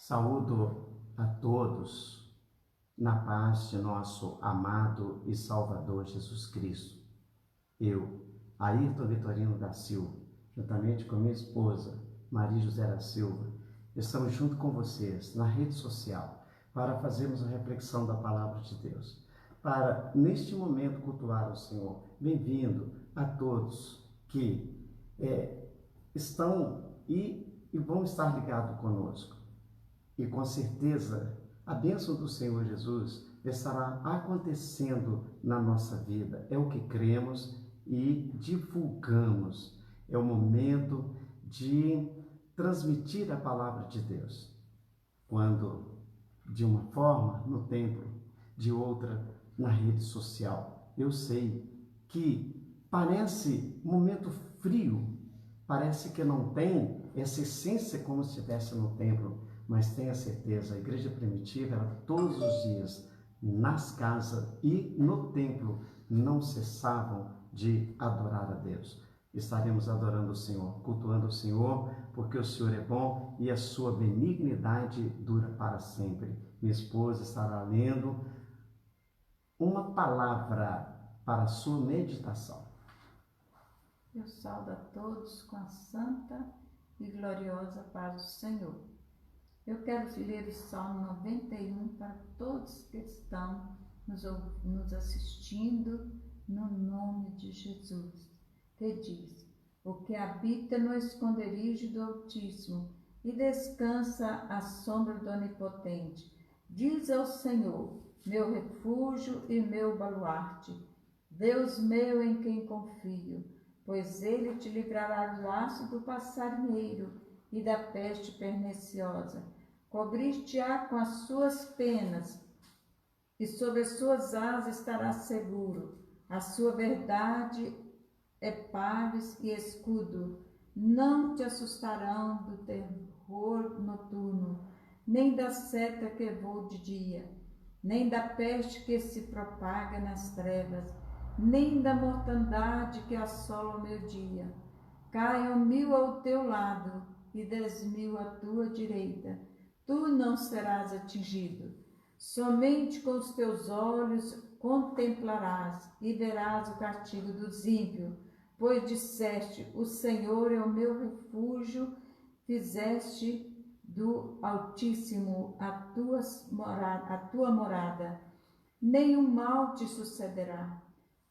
Saúdo a todos na paz de nosso amado e Salvador Jesus Cristo. Eu, Ayrton Vitorino da Silva, juntamente com minha esposa, Maria José da Silva, estamos junto com vocês na rede social para fazermos a reflexão da Palavra de Deus, para neste momento cultuar o Senhor. Bem-vindo a todos que estão e vão estar ligados conosco. E com certeza a bênção do Senhor Jesus estará acontecendo na nossa vida. É o que cremos e divulgamos. É o momento de transmitir a palavra de Deus. Quando de uma forma no templo, de outra na rede social. Eu sei que parece um momento frio, parece que não tem essa essência como se estivesse no templo, mas tenha certeza, a igreja primitiva era todos os dias nas casas e no templo não cessavam de adorar a Deus. Estaremos adorando o Senhor, cultuando o Senhor, porque o Senhor é bom e a sua benignidade dura para sempre. Minha esposa estará lendo uma palavra para a sua meditação. Eu saúdo a todos com a santa e gloriosa paz do Senhor. Eu quero ler o Salmo 91 para todos que estão nos assistindo no nome de Jesus, que diz: o que habita no esconderijo do Altíssimo e descansa à sombra do Onipotente, diz ao Senhor, meu refúgio e meu baluarte, Deus meu em quem confio, pois ele te livrará do laço do passarinheiro e da peste perniciosa. Cobrir-te-á com as suas penas, e sobre as suas asas estarás seguro. A sua verdade é pares e escudo. Não te assustarão do terror noturno, nem da seta que voa de dia, nem da peste que se propaga nas trevas, nem da mortandade que assola o meio-dia. Caiam 1000 ao teu lado e 10.000 à tua direita, tu não serás atingido. Somente com os teus olhos contemplarás e verás o castigo dos ímpios, pois disseste, o Senhor é o meu refúgio, fizeste do Altíssimo a tua morada. Nenhum mal te sucederá,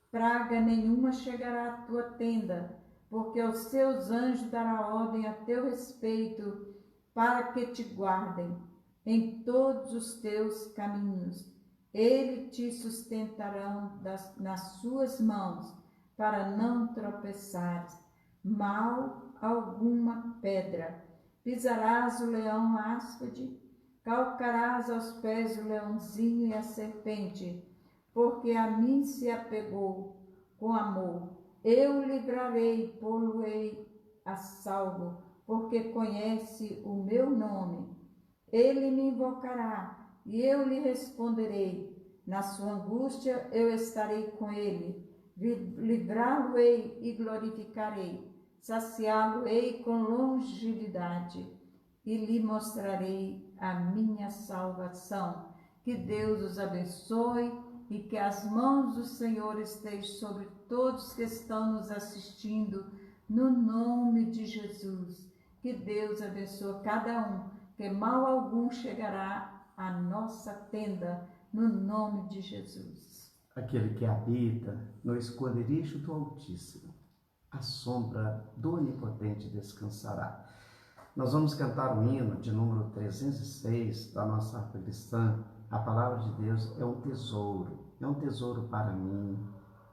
praga nenhuma chegará à tua tenda, porque aos seus anjos dará ordem a teu respeito, para que te guardem em todos os teus caminhos. Ele te sustentarão nas suas mãos, para não tropeçares. Mal alguma pedra. Pisarás o leão áspide, calcarás aos pés o leãozinho e a serpente, porque a mim se apegou com amor. Eu livrarei, pô-lo-ei a salvo, porque conhece o meu nome. Ele me invocará e eu lhe responderei. Na sua angústia eu estarei com ele. Livrá-lo-ei e glorificarei. Saciá-lo-ei com longevidade e lhe mostrarei a minha salvação. Que Deus os abençoe e que as mãos do Senhor estejam sobre todos que estão nos assistindo, no nome de Jesus. Que Deus abençoe cada um, que mal algum chegará à nossa tenda, no nome de Jesus. Aquele que habita no esconderijo do Altíssimo, a sombra do Onipotente descansará. Nós vamos cantar o hino de número 306 da nossa harpa cristã. A palavra de Deus é um tesouro para mim.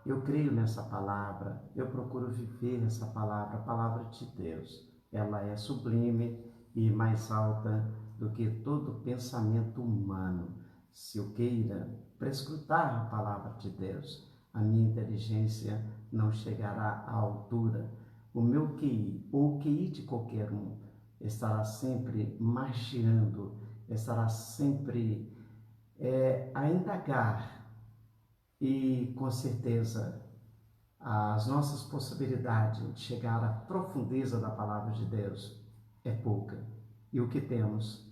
Eu creio nessa palavra, eu procuro viver essa palavra, a palavra de Deus. Ela é sublime e mais alta do que todo pensamento humano. Se eu queira prescrutar a palavra de Deus, a minha inteligência não chegará à altura. O meu QI, ou o QI de qualquer um, estará sempre margeando, estará sempre a indagar, e com certeza as nossas possibilidades de chegar à profundeza da palavra de Deus é pouca. E o que temos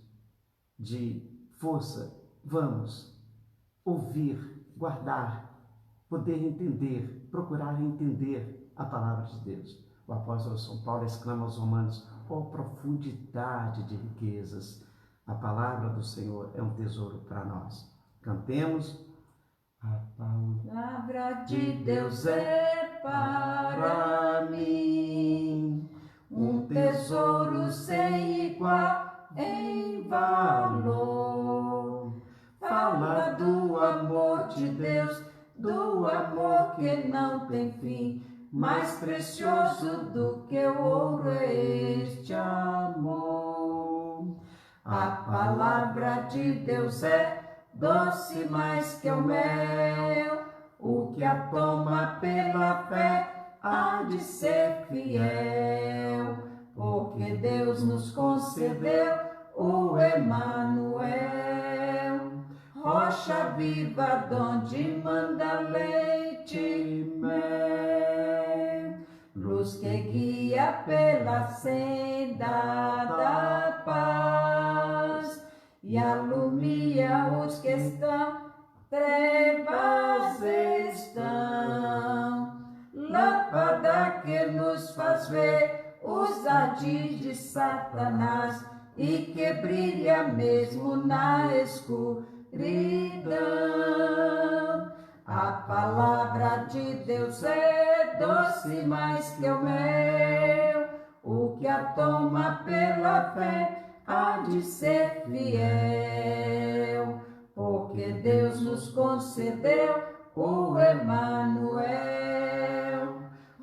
de força, vamos ouvir, guardar, poder entender, procurar entender a palavra de Deus. O apóstolo São Paulo exclama aos Romanos: ó profundidade de riquezas! A palavra do Senhor é um tesouro para nós. Cantemos. A palavra de Deus é para mim um tesouro sem igual em valor. Fala do amor de Deus, do amor que não tem fim. Mais precioso do que o ouro é este amor. A palavra de Deus é doce mais que o mel. O que a toma pela fé há de ser fiel. Porque Deus nos concedeu o Emanuel, rocha viva donde manda leite e mel, luz que guia pela senda da paz e alumia os que estão trevas estão, lâmpada que nos faz ver os ardis de Satanás e que brilha mesmo na escuridão. A palavra de Deus é doce mais que o mel. O que a toma pela fé há de ser fiel. Porque Deus nos concedeu o Emanuel,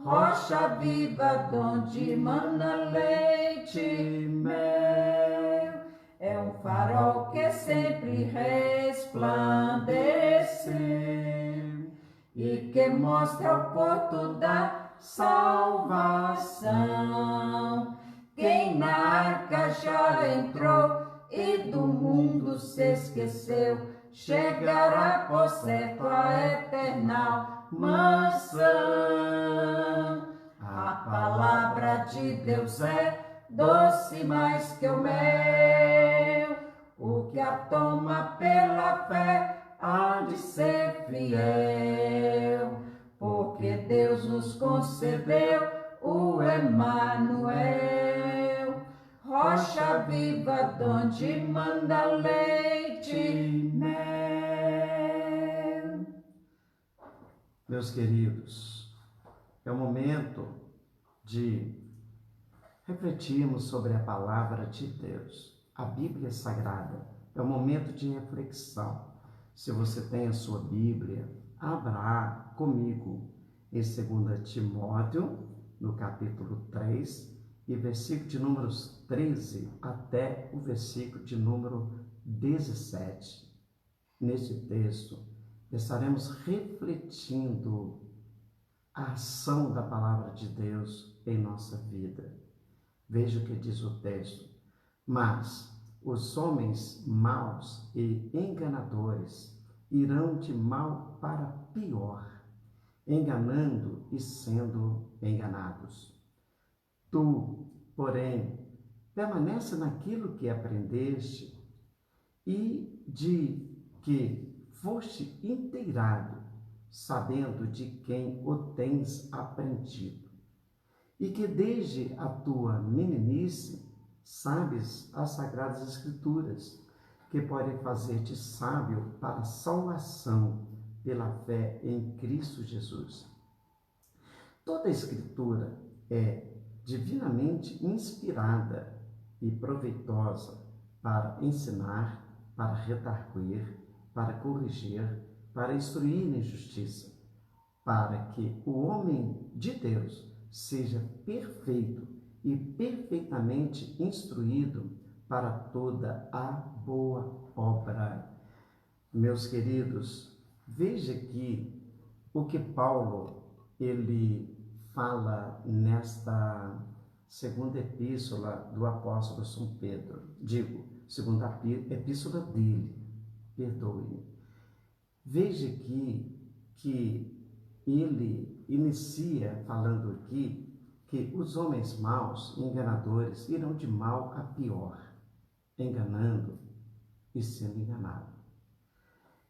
rocha viva donde mana leite e mel. É um farol que sempre resplandece e que mostra o porto da salvação. Quem na arca já entrou e do mundo se esqueceu, chegará por certo a eternal mansão. A palavra de Deus é doce mais que o mel. O que a toma pela fé há de ser fiel. Porque Deus nos concedeu o Emanuel, rocha viva donde manda leite e mel. Meus queridos, é o momento de refletirmos sobre a palavra de Deus, a Bíblia Sagrada. É o momento de reflexão. Se você tem a sua Bíblia, abra comigo em 2 Timóteo, no capítulo 3, e versículo de números 13 até o versículo de número 17. Neste texto, estaremos refletindo a ação da palavra de Deus em nossa vida. Veja o que diz o texto. Mas os homens maus e enganadores irão de mal para pior, enganando e sendo enganados. Tu, porém, permanece naquilo que aprendeste e de que foste inteirado, sabendo de quem o tens aprendido, e que desde a tua meninice sabes as Sagradas Escrituras, que podem fazer-te sábio para a salvação pela fé em Cristo Jesus. Toda a Escritura é divinamente inspirada e proveitosa para ensinar, para redarguir, para corrigir, para instruir na justiça, para que o homem de Deus seja perfeito e perfeitamente instruído para toda a boa obra. Meus queridos, veja aqui o que Paulo ele fala nesta segunda epístola do apóstolo São Pedro, segunda epístola dele, perdoe-me. Veja aqui que ele inicia falando aqui que os homens maus e enganadores irão de mal a pior, enganando e sendo enganado.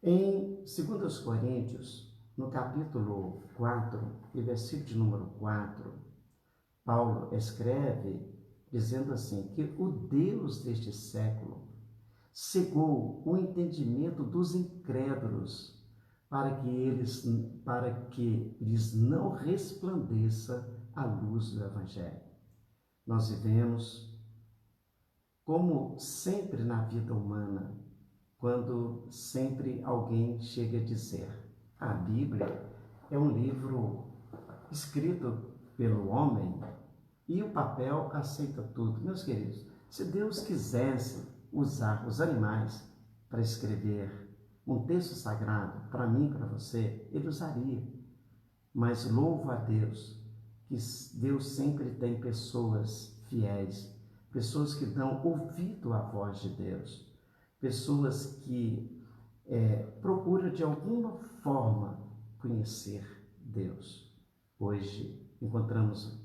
Em 2 Coríntios, no capítulo 4, e versículo de número 4, Paulo escreve dizendo assim, que o Deus deste século cegou o entendimento dos incrédulos para que lhes não resplandeça a luz do Evangelho. Nós vivemos, como sempre na vida humana, quando sempre alguém chega a dizer: a Bíblia é um livro escrito pelo homem e o papel aceita tudo. Meus queridos, se Deus quisesse usar os animais para escrever um texto sagrado para mim e para você, Ele usaria. Mas louvo a Deus que Deus sempre tem pessoas fiéis, pessoas que dão ouvido à voz de Deus, pessoas que procuram de alguma forma conhecer Deus. Hoje encontramos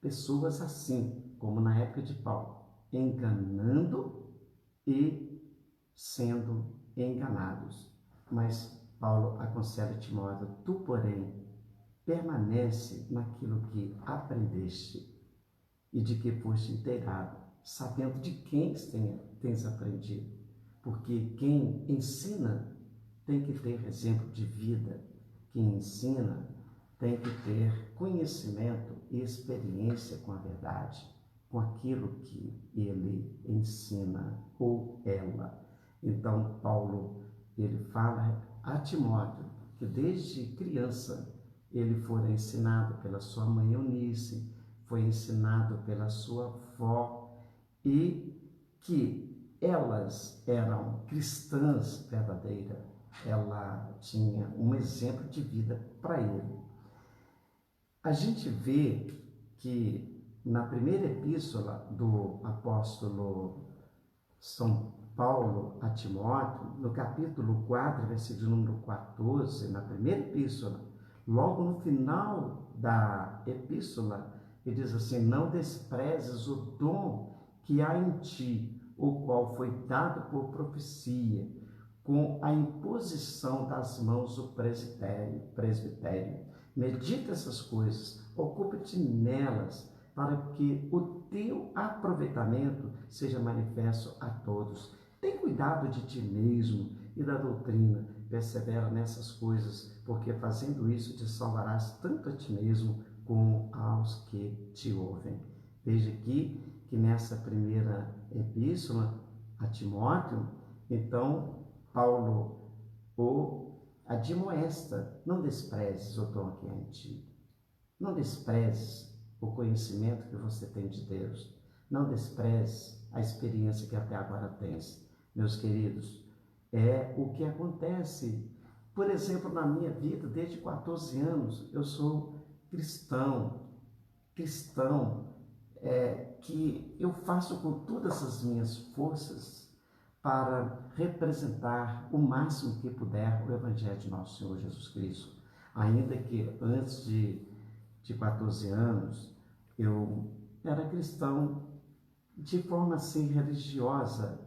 pessoas assim, como na época de Paulo, enganando e sendo enganados. Mas Paulo aconselha Timóteo: tu, porém, permanece naquilo que aprendeste e de que foste inteirado, sabendo de quem tens aprendido. Porque quem ensina tem que ter exemplo de vida, quem ensina tem que ter conhecimento e experiência com a verdade, com aquilo que ele ensina ou ela. Então, Paulo, ele fala a Timóteo que desde criança ele fora ensinado pela sua mãe Eunice, foi ensinado pela sua avó e que elas eram cristãs verdadeiras. Ela tinha um exemplo de vida para ele. A gente vê que na primeira epístola do apóstolo São Paulo a Timóteo, no capítulo 4, versículo número 14, na primeira epístola, logo no final da epístola, ele diz assim: não desprezes o dom que há em ti, o qual foi dado por profecia, com a imposição das mãos do presbitério. Medita essas coisas, ocupa-te nelas, para que o teu aproveitamento seja manifesto a todos. Tem cuidado de ti mesmo e da doutrina, persevera nessas coisas, porque fazendo isso te salvarás tanto a ti mesmo como aos que te ouvem. Veja aqui que nessa primeira epístola a Timóteo, então, Paulo o admoesta: não desprezes o dom que há em ti, não desprezes o conhecimento que você tem de Deus, não desprezes a experiência que até agora tens. Meus queridos, é o que acontece. Por exemplo, na minha vida, desde 14 anos, eu sou cristão, que eu faço com todas as minhas forças para representar o máximo que puder o Evangelho de nosso Senhor Jesus Cristo. Ainda que antes de 14 anos, eu era cristão de forma assim religiosa,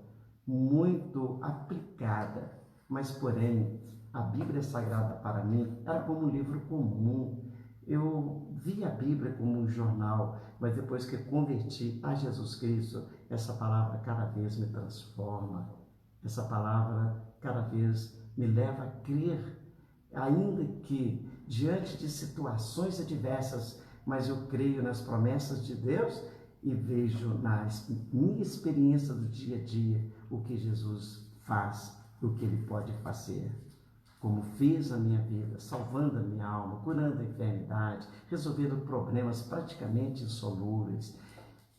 muito aplicada, mas porém a Bíblia Sagrada para mim era como um livro comum. Eu vi a Bíblia como um jornal, mas depois que converti a Jesus Cristo, essa palavra cada vez me transforma, essa palavra cada vez me leva a crer, ainda que diante de situações adversas, mas eu creio nas promessas de Deus e vejo na minha experiência do dia a dia o que Jesus faz, o que Ele pode fazer, como fez a minha vida, salvando a minha alma, curando a enfermidade, resolvendo problemas praticamente insolúveis.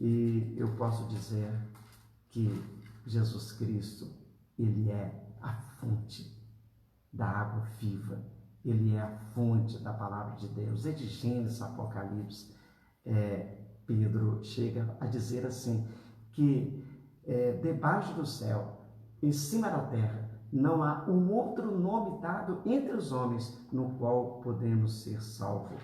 E eu posso dizer que Jesus Cristo, Ele é a fonte da água viva, Ele é a fonte da palavra de Deus. É de Gênesis, Apocalipse, Pedro chega a dizer assim, que debaixo do céu, em cima da terra, não há um outro nome dado entre os homens no qual podemos ser salvos.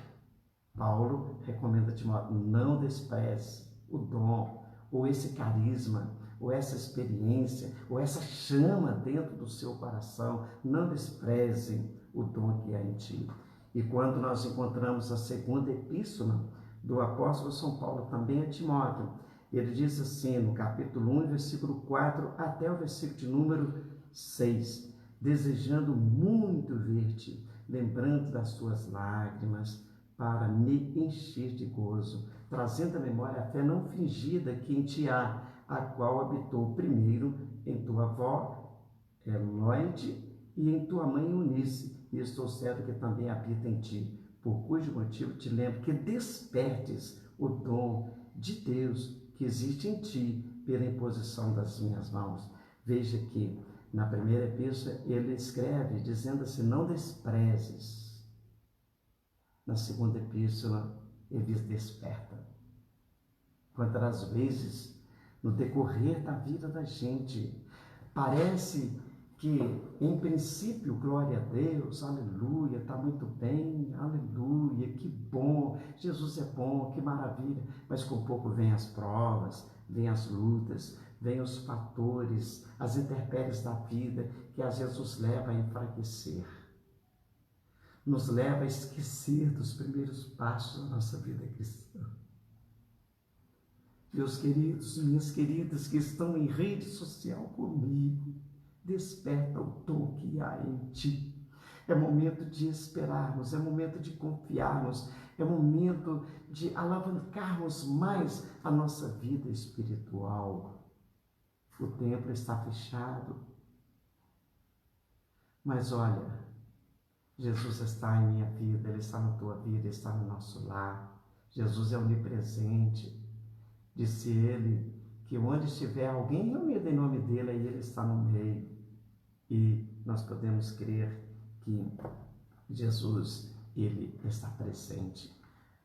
Paulo recomenda a Timóteo: não despreze o dom ou esse carisma ou essa experiência, ou essa chama dentro do seu coração. Não desprezem o dom que há em ti. E quando nós encontramos a segunda epístola do apóstolo São Paulo também a Timóteo, ele diz assim, no capítulo 1, versículo 4 até o versículo de número 6, desejando muito ver-te, lembrando das tuas lágrimas, para me encher de gozo, trazendo à memória a fé não fingida que em ti há, a qual habitou primeiro em tua avó Eloide e em tua mãe Eunice, e estou certo que também habita em ti, por cujo motivo te lembro que despertes o dom de Deus que existe em ti pela imposição das minhas mãos. Veja que na primeira epístola ele escreve dizendo assim, não desprezes. Na segunda epístola ele diz, desperta. Quantas vezes no decorrer da vida da gente parece que, em princípio, glória a Deus, aleluia, está muito bem, aleluia, que bom, Jesus é bom, que maravilha, mas com pouco vem as provas, vem as lutas, vem os fatores, as intempéries da vida, que às vezes nos leva a enfraquecer, nos leva a esquecer dos primeiros passos da nossa vida cristã. Meus queridos, minhas queridas que estão em rede social comigo, desperta o dom que há em ti. É momento de esperarmos, é momento de confiarmos, é momento de alavancarmos mais a nossa vida espiritual. O templo está fechado, mas olha, Jesus está em minha vida, Ele está na tua vida, Ele está no nosso lar. Jesus é onipresente. Disse Ele que onde estiver alguém reunido em nome dEle, aí Ele está no meio. E nós podemos crer que Jesus, Ele está presente.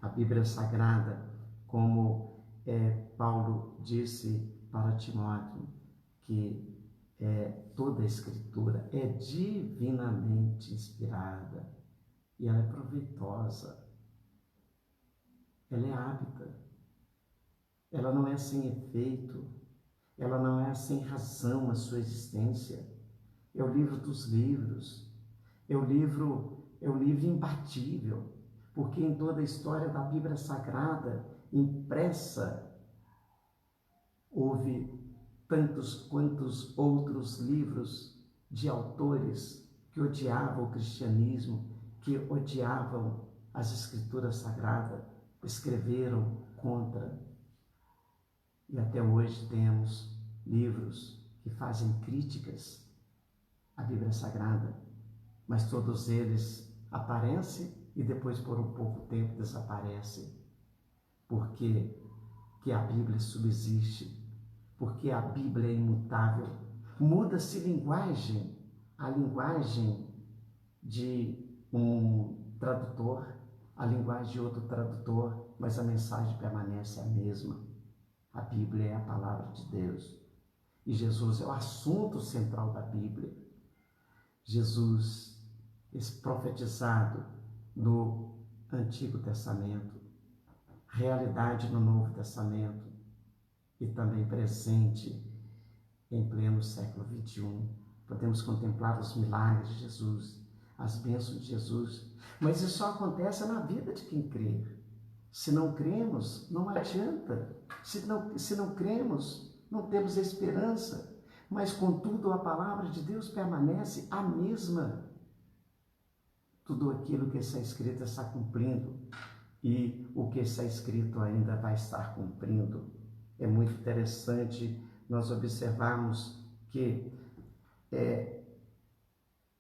A Bíblia Sagrada, como Paulo disse para Timóteo, que toda a Escritura é divinamente inspirada e ela é proveitosa, ela é hábita, ela não é sem efeito, ela não é sem razão a sua existência. É o livro dos livros, é o livro imbatível, porque em toda a história da Bíblia Sagrada, impressa, houve tantos quantos outros livros de autores que odiavam o cristianismo, que odiavam as Escrituras Sagradas, escreveram contra. E até hoje temos livros que fazem críticas à Bíblia Sagrada, mas todos eles aparecem e depois por um pouco tempo desaparecem, porque que a Bíblia subsiste, porque a Bíblia é imutável. Muda-se linguagem, a linguagem de um tradutor, a linguagem de outro tradutor, mas a mensagem permanece a mesma. A Bíblia é a palavra de Deus e Jesus é o assunto central da Bíblia. Jesus, esse profetizado no Antigo Testamento, realidade no Novo Testamento e também presente em pleno século XXI. Podemos contemplar os milagres de Jesus, as bênçãos de Jesus, mas isso só acontece na vida de quem crê. Se não cremos, não adianta. Se não cremos, não temos esperança. Mas, contudo, a palavra de Deus permanece a mesma. Tudo aquilo que está escrito está cumprindo. E o que está escrito ainda vai estar cumprindo. É muito interessante nós observarmos que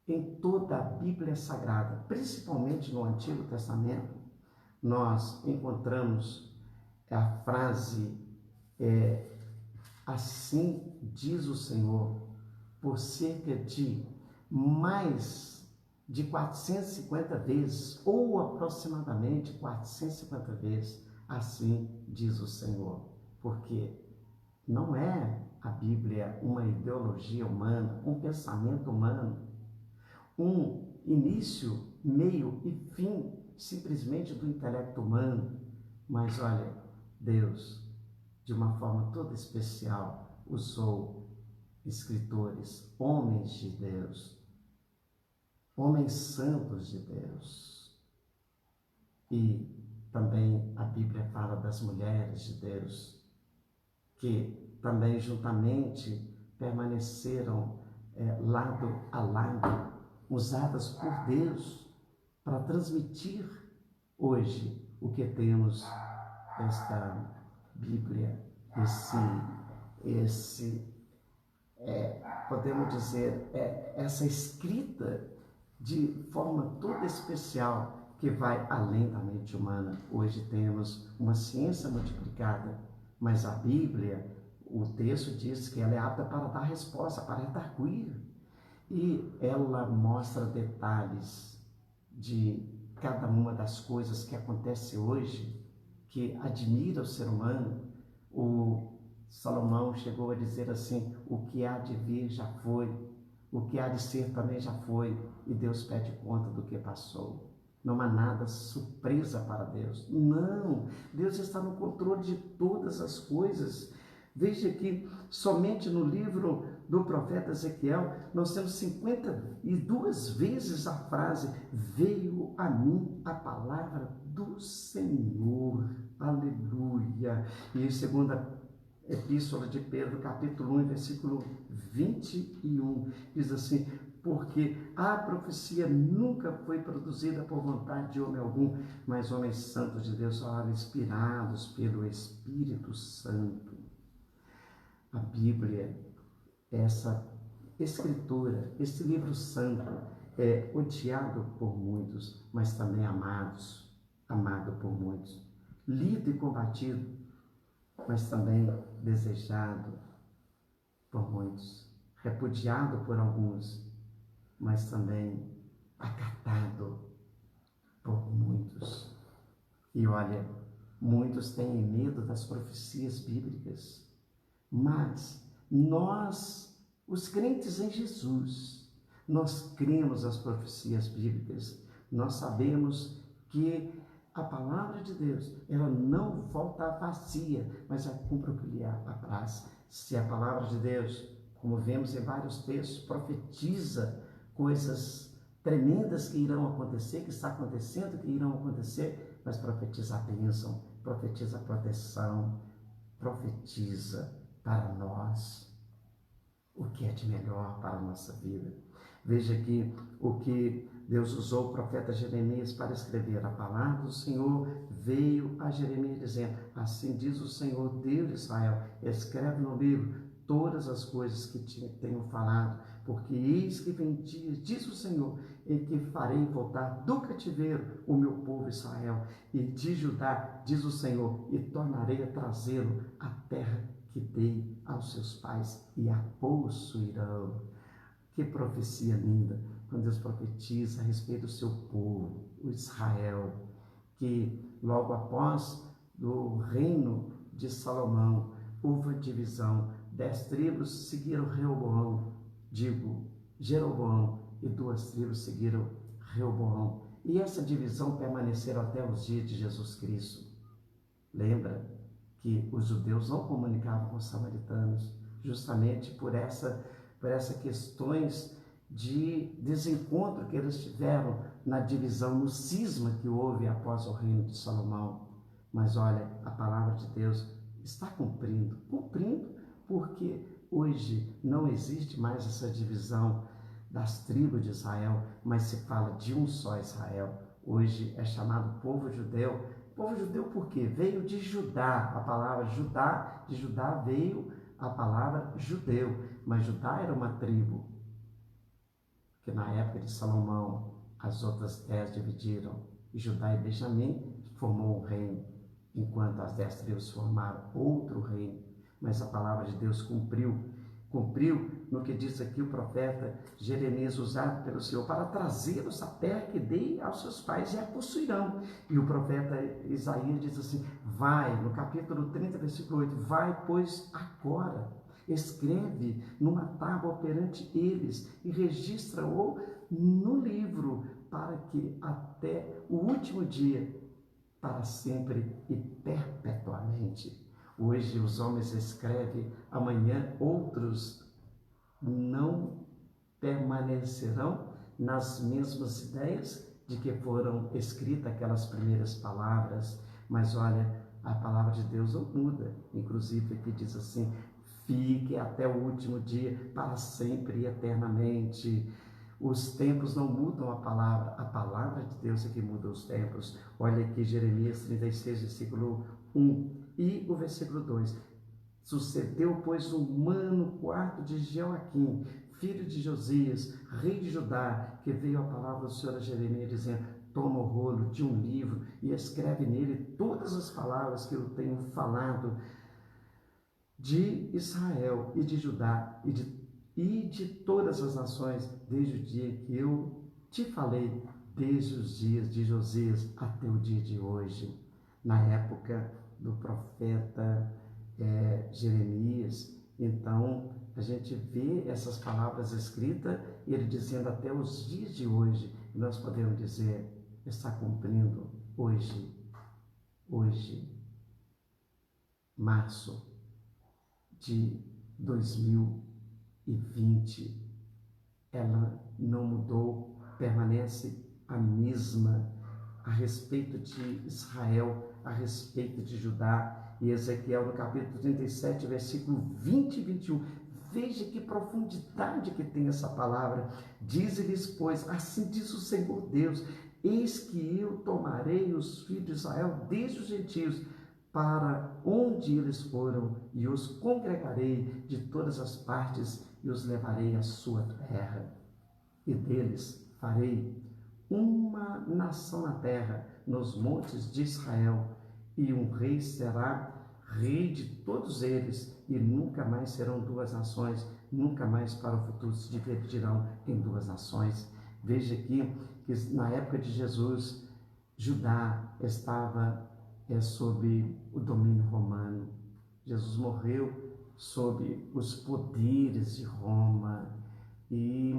em toda a Bíblia Sagrada, principalmente no Antigo Testamento, nós encontramos a frase assim diz o Senhor, por cerca de mais de 450 vezes, ou aproximadamente 450 vezes, assim diz o Senhor, porque não é a Bíblia uma ideologia humana, um pensamento humano, um início, meio e fim simplesmente do intelecto humano, mas olha, Deus, de uma forma toda especial, usou escritores, homens de Deus, homens santos de Deus. E também a Bíblia fala das mulheres de Deus, que também juntamente permaneceram lado a lado, usadas por Deus para transmitir hoje o que temos, esta Bíblia, podemos dizer, essa escrita de forma toda especial, que vai além da mente humana. Hoje temos uma ciência multiplicada, mas a Bíblia, o texto diz que ela é apta para dar resposta, para redarguir. E ela mostra detalhes de cada uma das coisas que acontece hoje, que admira o ser humano. O Salomão chegou a dizer assim: o que há de vir já foi, o que há de ser também já foi, e Deus pede conta do que passou. Não há nada surpresa para Deus. Não, Deus está no controle de todas as coisas. Veja que somente no livro do profeta Ezequiel nós temos 52 vezes a frase: veio a mim a palavra do Senhor. Aleluia. E em segunda Epístola de Pedro, capítulo 1, versículo 21, diz assim: porque a profecia nunca foi produzida por vontade de homem algum, mas homens santos de Deus falaram, inspirados pelo Espírito Santo. A Bíblia, essa escritura, esse livro santo, é odiado por muitos, mas também amado por muitos, lido e combatido, mas também desejado por muitos, repudiado por alguns, mas também acatado por muitos. E olha, muitos têm medo das profecias bíblicas, mas nós, os crentes em Jesus, nós cremos as profecias bíblicas, nós sabemos que a palavra de Deus, ela não volta vazia, mas ela cumpre o que lhe apraz. Se a palavra de Deus, como vemos em vários textos, profetiza coisas tremendas que irão acontecer, que está acontecendo, que irão acontecer, mas profetiza a bênção, profetiza a proteção, profetiza para nós o que é de melhor para a nossa vida. Veja aqui o que Deus usou o profeta Jeremias para escrever. A palavra do Senhor veio a Jeremias dizendo: assim diz o Senhor, Deus de Israel, escreve no livro todas as coisas que te tenho falado, porque eis que vem dias, diz o Senhor, em que farei voltar do cativeiro o meu povo Israel, e de Judá, diz o Senhor, e tornarei a trazê-lo à terra que dei aos seus pais, e a possuirão. Que profecia linda, quando Deus profetiza a respeito do seu povo, o Israel, que logo após do reino de Salomão, houve a divisão, 10 tribos seguiram Jeroboão, e 2 tribos seguiram Reoboão. E essa divisão permaneceu até os dias de Jesus Cristo. Lembra que os judeus não comunicavam com os samaritanos, justamente por essas questões de desencontro que eles tiveram na divisão, no cisma que houve após o reino de Salomão. Mas olha, a palavra de Deus está cumprindo, porque hoje não existe mais essa divisão das tribos de Israel, mas se fala de um só Israel. Hoje é chamado povo judeu. Povo judeu por quê? Veio de Judá, a palavra Judá, de Judá veio a palavra judeu, mas Judá era uma tribo, que na época de Salomão as outras 10 dividiram, e Judá e Benjamim formou um reino, enquanto as 10 tribos formaram outro reino. Mas a palavra de Deus cumpriu no que diz aqui o profeta Jeremias, usado pelo Senhor para trazê-los à terra que dei aos seus pais, e a possuirão. E o profeta Isaías diz assim, vai, no capítulo 30, versículo 8, vai, pois agora, escreve numa tábua perante eles e registra-o no livro, para que até o último dia, para sempre e perpetuamente, Hoje os homens escrevem, amanhã outros não permanecerão nas mesmas ideias de que foram escritas aquelas primeiras palavras. Mas olha, a palavra de Deus não muda. Inclusive aqui diz assim: fique até o último dia, para sempre e eternamente. Os tempos não mudam a palavra de Deus é que muda os tempos. Olha aqui Jeremias 36, versículo 1 e o versículo 2. Sucedeu, pois, no ano quarto de Joaquim, filho de Josias, rei de Judá, que veio a palavra do Senhor a Jeremias, dizendo: toma o rolo de um livro e escreve nele todas as palavras que eu tenho falado de Israel e de Judá e de todas as nações, desde o dia que eu te falei, desde os dias de Josias até o dia de hoje. Na época do profeta Jeremias, então a gente vê essas palavras escritas, ele dizendo até os dias de hoje, e nós podemos dizer, está cumprindo hoje, março de 2020, ela não mudou, permanece a mesma a respeito de Israel, a respeito de Judá. E Ezequiel, no capítulo 37, versículo 20 e 21, veja que profundidade que tem essa palavra. Diz-lhes, pois, assim diz o Senhor Deus: eis que eu tomarei os filhos de Israel desde os gentios, para onde eles foram, e os congregarei de todas as partes, e os levarei à sua terra. E deles farei uma nação na terra, nos montes de Israel, e um rei será rei de todos eles, e nunca mais serão duas nações, nunca mais para o futuro se dividirão em duas nações. Veja aqui que na época de Jesus, Judá estava sob o domínio romano. Jesus morreu sob os poderes de Roma, e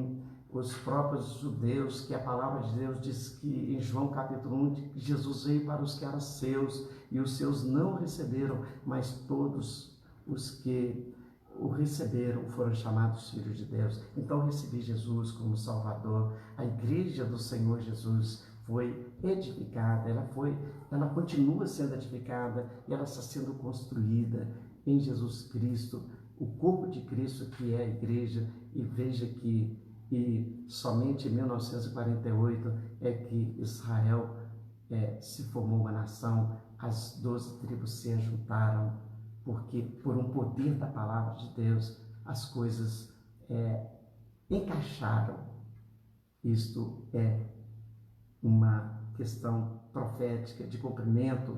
os próprios judeus, que a palavra de Deus diz que em João capítulo 1, que Jesus veio para os que eram seus, e os seus não receberam, mas todos os que o receberam foram chamados filhos de Deus. Então eu recebi Jesus como Salvador. A igreja do Senhor Jesus foi edificada, ela continua sendo edificada, e ela está sendo construída em Jesus Cristo, o corpo de Cristo, que é a igreja. E veja que somente em 1948 é que Israel se formou uma nação, as 12 tribos se juntaram, porque por um poder da palavra de Deus as coisas encaixaram. Isto é uma questão profética de cumprimento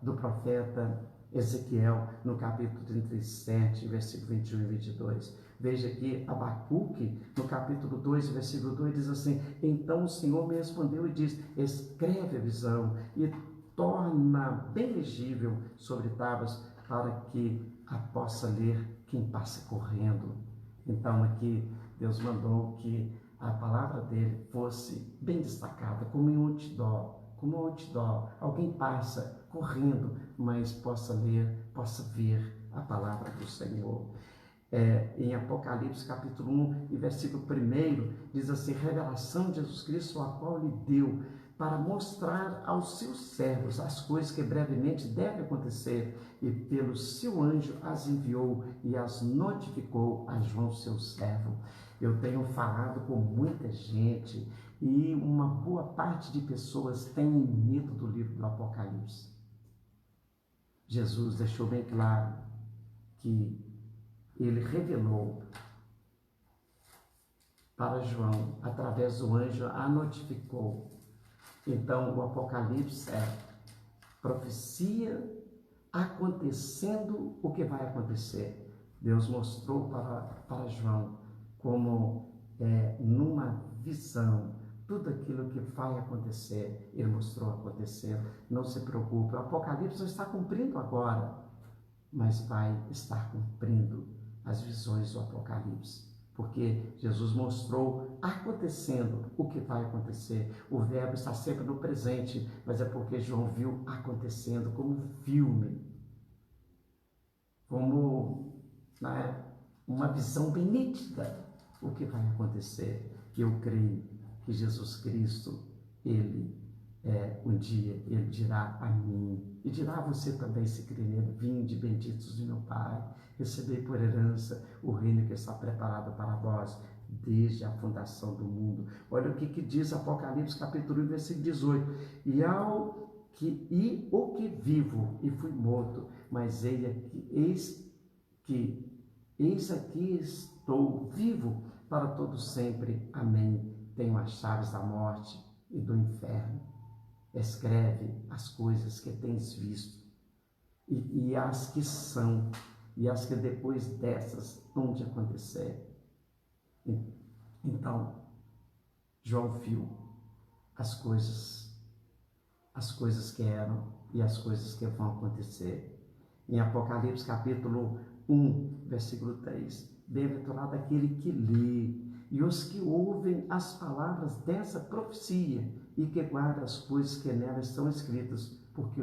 do profeta Ezequiel, no capítulo 37, versículo 21 e 22. Veja aqui Abacuque, no capítulo 2, versículo 2, diz assim: então o Senhor me respondeu e disse: escreve a visão e torna bem legível sobre tábuas, para que a possa ler quem passa correndo. Então aqui Deus mandou que a palavra dele fosse bem destacada, como em outdoor, alguém passa correndo, mas possa ler, possa ver a palavra do Senhor. Em Apocalipse capítulo 1 e versículo 1, diz assim: revelação de Jesus Cristo, a qual lhe deu para mostrar aos seus servos as coisas que brevemente devem acontecer, e pelo seu anjo as enviou e as notificou a João, seu servo. Eu tenho falado com muita gente, e uma boa parte de pessoas tem medo do livro do Apocalipse. Jesus deixou bem claro que ele revelou para João, através do anjo, a notificou. Então, o Apocalipse é profecia acontecendo o que vai acontecer. Deus mostrou para João como numa visão tudo aquilo que vai acontecer. Ele mostrou acontecer. Não se preocupe, o Apocalipse não está cumprindo agora, mas vai estar cumprindo as visões do Apocalipse, porque Jesus mostrou acontecendo o que vai acontecer. O verbo está sempre no presente, mas é porque João viu acontecendo como um filme. como, né, uma visão bem nítida o que vai acontecer. E eu creio que Jesus Cristo, Ele um dia, Ele dirá a mim, e dirá a você também, se crer nele: vinde, benditos de meu Pai, recebei por herança o reino que está preparado para vós desde a fundação do mundo. Olha o que diz Apocalipse capítulo 1, versículo 18: o que vivo e fui morto, mas eis aqui estou vivo para todo sempre. Amém. Tenho as chaves da morte e do inferno. Escreve as coisas que tens visto e as que são, e as que depois dessas hão de acontecer. Então, João viu as coisas que eram e as coisas que vão acontecer. Em Apocalipse capítulo 1, versículo 3, bem-aventurado aquele que lê e os que ouvem as palavras dessa profecia e que guardam as coisas que nela estão escritas, porque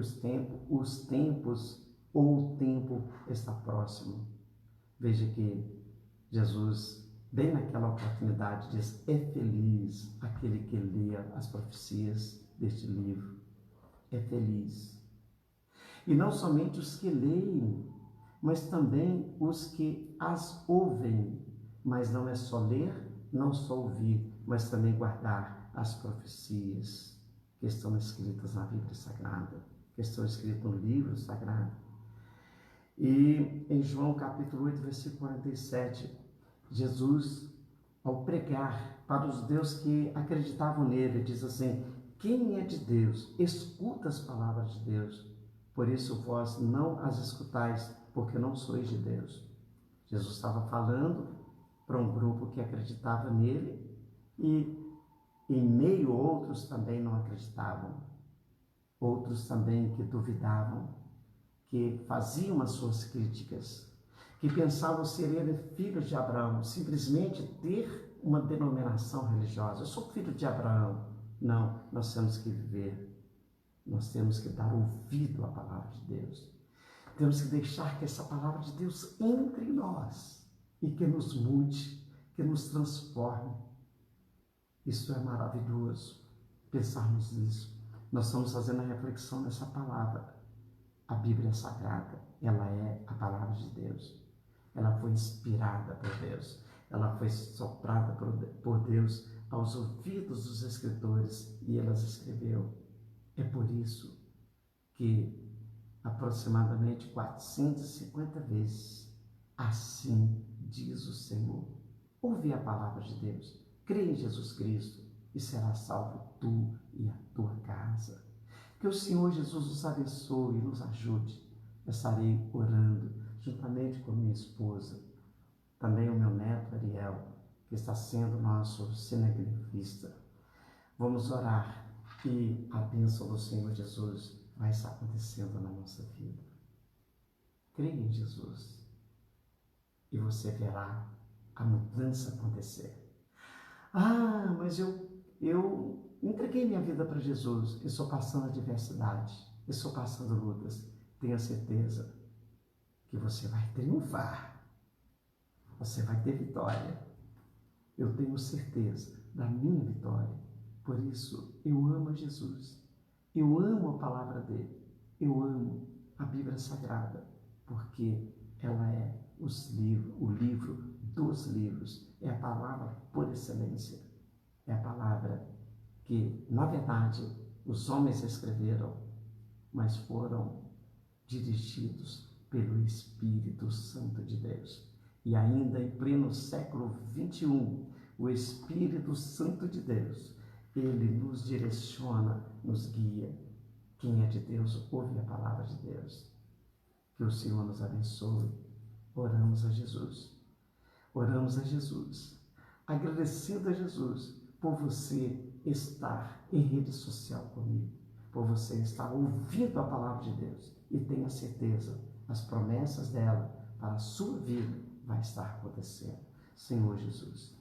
o tempo está próximo. Veja que Jesus, bem naquela oportunidade, diz: é feliz aquele que lê as profecias deste livro. É feliz. E não somente os que leem, mas também os que as ouvem. Mas não é só ler, não só ouvir, mas também guardar as profecias que estão escritas na Bíblia Sagrada, que estão escritas no livro sagrado. E em João capítulo 8, versículo 47, Jesus, ao pregar para os judeus que acreditavam nele, diz assim: quem é de Deus, escuta as palavras de Deus. Por isso vós não as escutais, porque não sois de Deus. Jesus estava falando para um grupo que acreditava nele e em meio outros também não acreditavam. Outros também que duvidavam, que faziam as suas críticas, que pensavam ser ele filho de Abraão, simplesmente ter uma denominação religiosa. Eu sou filho de Abraão. Não, nós temos que viver. Nós temos que dar ouvido à palavra de Deus. Temos que deixar que essa palavra de Deus entre em nós e que nos mude, que nos transforme. Isso é maravilhoso, pensarmos nisso. Nós estamos fazendo a reflexão nessa palavra. A Bíblia é sagrada, ela é a palavra de Deus. Ela foi inspirada por Deus. Ela foi soprada por Deus aos ouvidos dos escritores e elas escreveu. É por isso que aproximadamente 450 vezes, assim diz o Senhor. Ouve a palavra de Deus, crê em Jesus Cristo e será salvo tu e a tua casa. Que o Senhor Jesus nos abençoe e nos ajude. Eu estarei orando juntamente com minha esposa, também o meu neto Ariel, que está sendo nosso cinegrafista. Vamos orar. Que a bênção do Senhor Jesus vai estar acontecendo na nossa vida. Creia em Jesus e você verá a mudança acontecer. Ah, mas eu entreguei minha vida para Jesus, eu estou passando adversidade, eu estou passando lutas. Tenha certeza que você vai triunfar, você vai ter vitória. Eu tenho certeza da minha vitória. Por isso, eu amo Jesus, eu amo a palavra dele, eu amo a Bíblia Sagrada, porque ela é o livro dos livros, é a palavra por excelência, é a palavra que, na verdade, os homens escreveram, mas foram dirigidos pelo Espírito Santo de Deus. E ainda em pleno século 21, o Espírito Santo de Deus, ele nos direciona, nos guia. Quem é de Deus, ouve a palavra de Deus. Que o Senhor nos abençoe. Oramos a Jesus. Oramos a Jesus. Agradecendo a Jesus por você estar em rede social comigo, por você estar ouvindo a palavra de Deus. E tenha certeza, as promessas dela para a sua vida vai estar acontecendo. Senhor Jesus,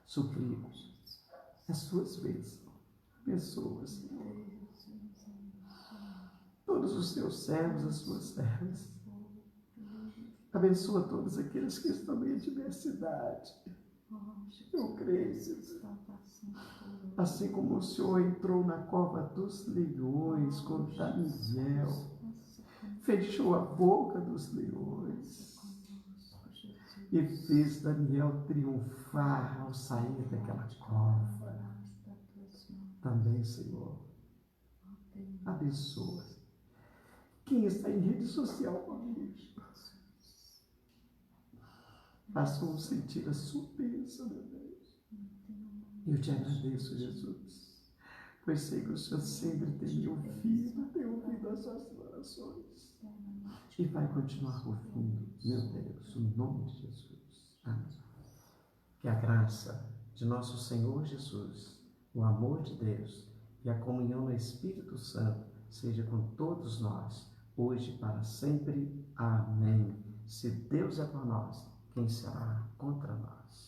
suplico as suas bênçãos, pessoas, todos os teus servos, as suas servas, Abençoa todos aqueles que estão em adversidade. Eu creio, Senhor. Assim como o Senhor entrou na cova dos leões com Daniel, fechou a boca dos leões e fez Daniel triunfar ao sair daquela cova. Também, Senhor, abençoa quem está em rede social comigo. Façam sentir a sua bênção, meu Deus. Eu te agradeço, Jesus, pois sei que o Senhor sempre tem me ouvido as suas orações e vai continuar ouvindo, meu Deus, no nome de Jesus. Amém. Que a graça de nosso Senhor Jesus, o amor de Deus e a comunhão no Espírito Santo seja com todos nós, hoje e para sempre. Amém. Se Deus é por nós, quem será contra nós?